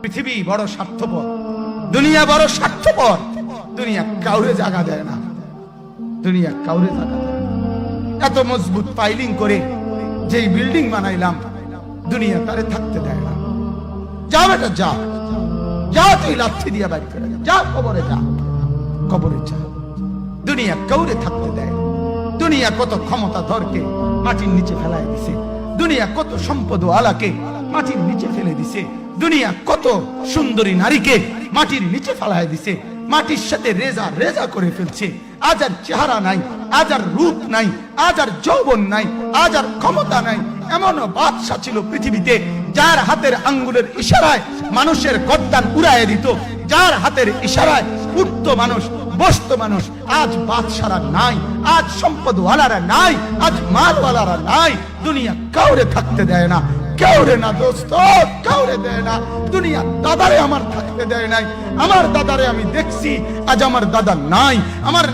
পৃথিবী বড় স্বার্থপর, দুনিয়া বড় স্বার্থপর। দুনিয়া কাউরে জায়গা দেয় না, দুনিয়া কাউরে জায়গা দেয় না। এত মজবুত পাইলিং করে যেই বিল্ডিং বানাইলাম, দুনিয়া তারে থাকতে দেয় না। যা বেটা যা, যা তুই লাথি দিয়া বাড়ি করে যা, কবরে যা, কবরে যা। দুনিয়া কাউরে থাকতে দেয় না। দুনিয়া কত ক্ষমতা ধরকে মাটির নিচে ফেলায় দিছে, দুনিয়া কত সম্পদ আলাকে মাটির নিচে ফেলে দিছে, দুনিয়া কত সুন্দরী নারীকে মাটির নিচে ফেলায় দিছে, মাটির সাথে রেজা রেজা করে ফেলছে। আজ আর চেহারা নাই, আজ আর রূপ নাই, আজ আর যৌবন নাই, আজ আর ক্ষমতা নাই। এমন বাদশা ছিল পৃথিবীতে যার হাতের আঙ্গুলের ইশারায় মানুষের গর্দান উড়াইয়া দিত, যার হাতের ইশারায় উঠতো মানুষ, বসতো মানুষ। আজ বাদশারা নাই, আজ সম্পদওয়ালারা নাই, আজ মালওয়ালারা নাই। দুনিয়া কাউরে থাকতে দেয় না, কাউরে না দোস্ত, কাউরে দেয় না। দুনিয়া দাদারে আমার থাকতে দেয় নাই। আমার দাদারে আমি দেখছি, আজ আমার দাদা নাই। আমার